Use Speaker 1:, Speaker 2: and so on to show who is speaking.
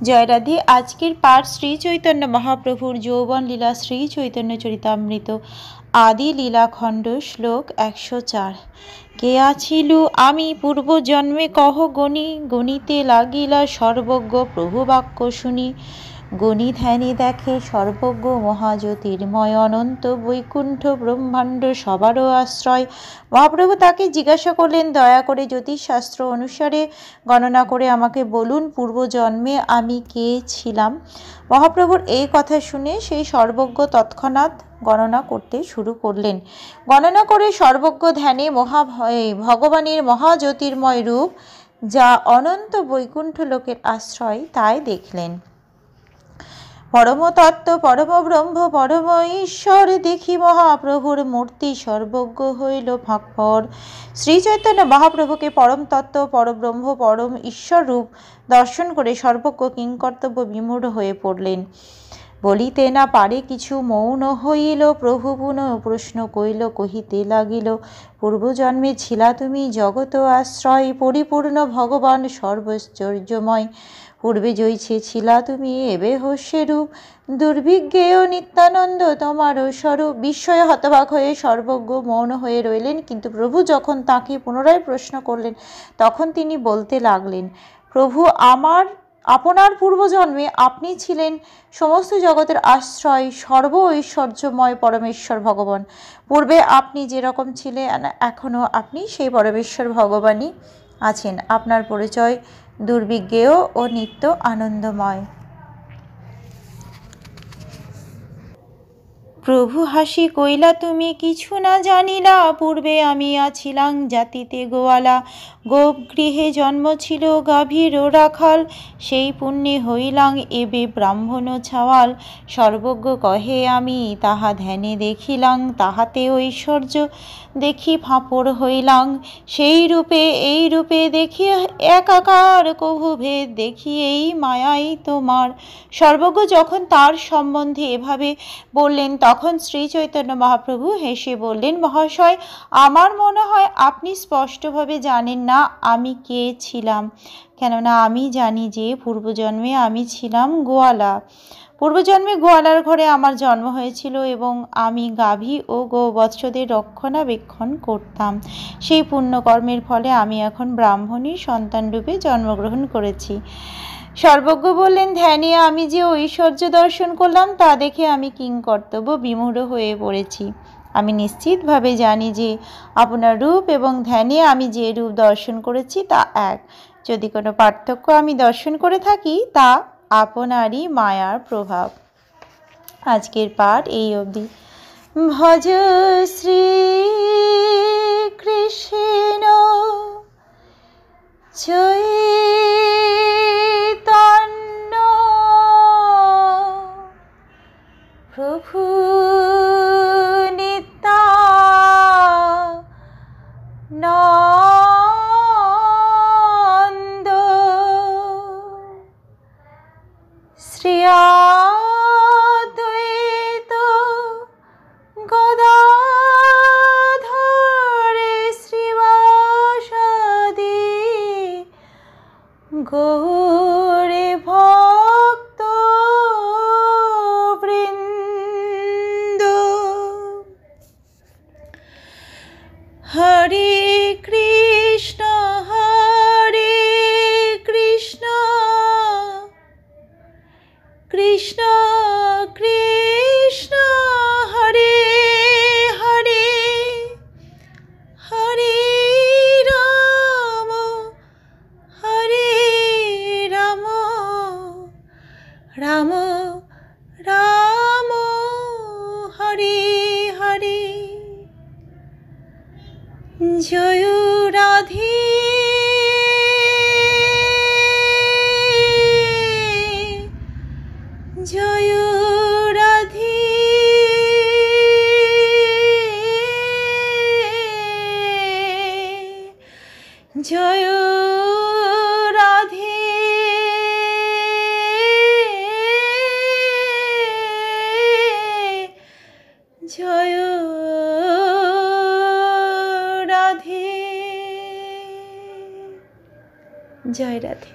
Speaker 1: জয় রাধে। আজকের পাঠ শ্রী চৈতন্য মহাপ্রভুর যৌবন লীলা শ্রী চৈতন্য চরিতামৃত আদি লীলাখণ্ড শ্লোক 104। কে আছিল আমি পূর্বজন্মে কহ গণি, গণিতে লাগিলা সর্বজ্ঞ প্রভু বাক্য শুনি। গণি ধ্যানে দেখে সর্বজ্ঞ মহাজ্যোতির্ময় অনন্ত বৈকুণ্ঠ ব্রহ্মাণ্ড সবারও আশ্রয়। মহাপ্রভু তাকে জিজ্ঞাসা করলেন, দয়া করে জ্যোতিষশাস্ত্র অনুসারে গণনা করে আমাকে বলুন, পূর্বজন্মে আমি কে ছিলাম। মহাপ্রভুর এই কথা শুনে সেই সর্বজ্ঞ তৎক্ষণাৎ গণনা করতে শুরু করলেন। গণনা করে সর্বজ্ঞ ধ্যানে ভগবানের মহাজ্যোতির্ময় রূপ, যা অনন্ত বৈকুণ্ঠ লোকের আশ্রয়, তাই দেখলেন। পরম তত্ত্ব, পরম ব্রহ্ম, পরম ঈশ্বর দেখি মহাপ্রভুর মূর্তি সর্বজ্ঞ হইল ফাঁকফর। শ্রী চৈতন্য মহাপ্রভুকে পরম তত্ত্ব, পরব্রহ্ম, পরম ঈশ্বর রূপ দর্শন করে সর্বজ্ঞ কিংকর্তব্য বিমূঢ় হয়ে পড়লেন। বলিতে না পারে কিছু, মৌন হইল। প্রভু পুনঃ প্রশ্ন কইল, কহিতে লাগিল, পূর্বজন্মে ছিলা তুমি জগত আশ্রয়, পরিপূর্ণ ভগবান সর্বৈশ্বর্যময়। পূর্বে জয়ছে ছিলা তুমি, এবে হস্যে রূপ, দুর্ভিজ্ঞেয় নিত্যানন্দ তোমারও স্বরূপ। বিস্ময়ে হতবাক হয়ে সর্বজ্ঞ মৌন হয়ে রইলেন। কিন্তু প্রভু যখন তাকে পুনরায় প্রশ্ন করলেন, তখন তিনি বলতে লাগলেন, প্রভু, আপনার পূর্বজন্মে আপনি ছিলেন সমস্ত জগতের আশ্রয়, সর্ব ঐশ্বর্যময় পরমেশ্বর ভগবান। পূর্বে আপনি যেরকম ছিলেন, এখনও আপনি সেই পরমেশ্বর ভগবানই আছেন। আপনার পরিচয় দুর্বিজ্ঞেয় ও নিত্য আনন্দময়। প্রভু হাসি কইলা, তুমি কিছু না জানিলা, পূর্বে আমি আছিলাম জাতিতে গোয়ালা। গোপগৃহে জন্ম ছিল গাভীর রাখাল, সেই পুণ্যে হইলাম এবে ব্রাহ্মণ ছাওয়াল। সর্বজ্ঞ কহে আমি তাহা ধ্যানে দেখিলাম, তাহাতে ঐশ্বর্য দেখি ফাঁপড় হইলাম। সেই রূপে এই রূপে দেখি একাকার, কভু ভেদ দেখি এই মায়াই তোমার। সর্বজ্ঞ যখন তার সম্বন্ধে এভাবে বললেন, তখন শ্রী চৈতন্য মহাপ্রভু হেসে বললেন, মহাশয়, আমার মনে হয় আপনি স্পষ্টভাবে জানেন না আমি কে ছিলাম। কেননা আমি জানি যে পূর্বজন্মে আমি ছিলাম গোয়ালা। পূর্বজন্মে গোয়ালার ঘরে আমার জন্ম হয়েছিল এবং আমি গাভী ও গোবৎসদের রক্ষণাবেক্ষণ করতাম। সেই পুণ্যকর্মের ফলে আমি এখন ব্রাহ্মণীর সন্তানরূপে জন্মগ্রহণ করেছি। সর্বজ্ঞ বললেন, ধ্যানে আমি যে ঐশ্বর্য দর্শন করলাম, তা দেখে আমি কিংকর্তব্য বিমূঢ় হয়ে পড়েছি। আমি নিশ্চিতভাবে জানি যে আপনার রূপ এবং ধ্যানে আমি যে রূপ দর্শন করেছি তা এক। যদি কোনো পার্থক্য আমি দর্শন করে থাকি, তা আপনারই মায়ার প্রভাব। আজকের পাঠ এই অবধি। ভজ শ্রী কৃষ্ণ চৈতন্য প্রভু নিত্যানন্দ শ্রী অদ্বৈত গদাধর শ্রীবাসাদি গৌরে ভক্ত বৃন্দ। হরে কৃষ্ণ কৃষ্ণ কৃষ্ণ হরে হরে, হরে রাম রাম রাম হরে হরে। জয় রাধে, জয় রাধে, জয় রাধে, জয় রাধে, জয় রাধে।